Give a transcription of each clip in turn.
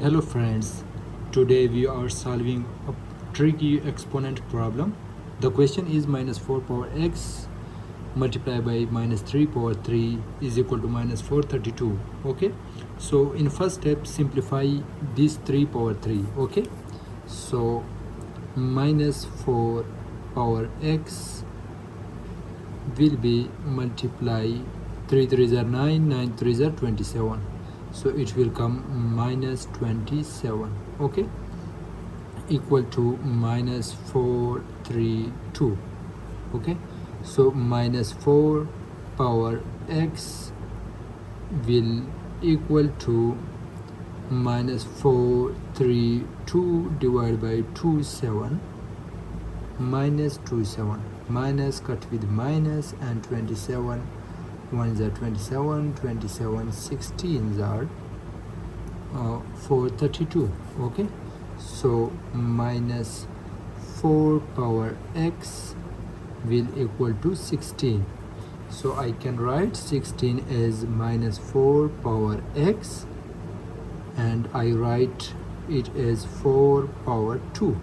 Hello friends, today we are solving a tricky exponent problem. The question is minus 4 power x multiplied by minus 3 power 3 is equal to minus 432. Okay, so in first step simplify this 3 power 3. Okay, so minus 4 power x will be multiply 3 3s are 9, 9 3s are 27, so it will come minus 27. Okay, equal to minus 432. Okay, so minus 4 power x will equal to minus 432 divided by 27, minus 27, minus cut with minus, and 27 ones are 27, 27 16s are 432. Okay, so minus 4 power x will equal to 16, so I can write 16 as minus 4 power x, and I write it as 4 power 2.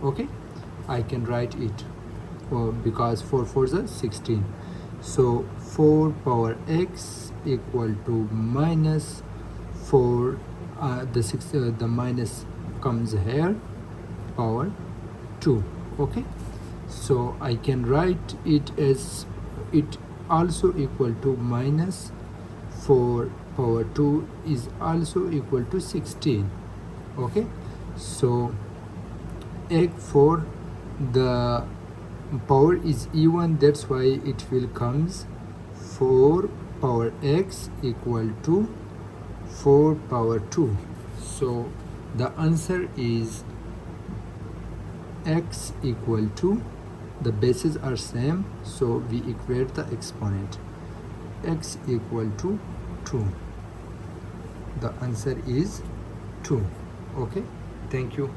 Okay, I can write it because 4 4s are 16, so 4 power x equal to minus 4, the minus comes here, power 2. Okay, so I can write it as it also equal to minus 4 power 2 is also equal to 16. Okay, so for the power is even, that's why it will comes 4 power x equal to 4 power 2. So the answer is x equal to, the bases are same, so we equate the exponent, x equal to 2. The answer is 2. Okay, thank you.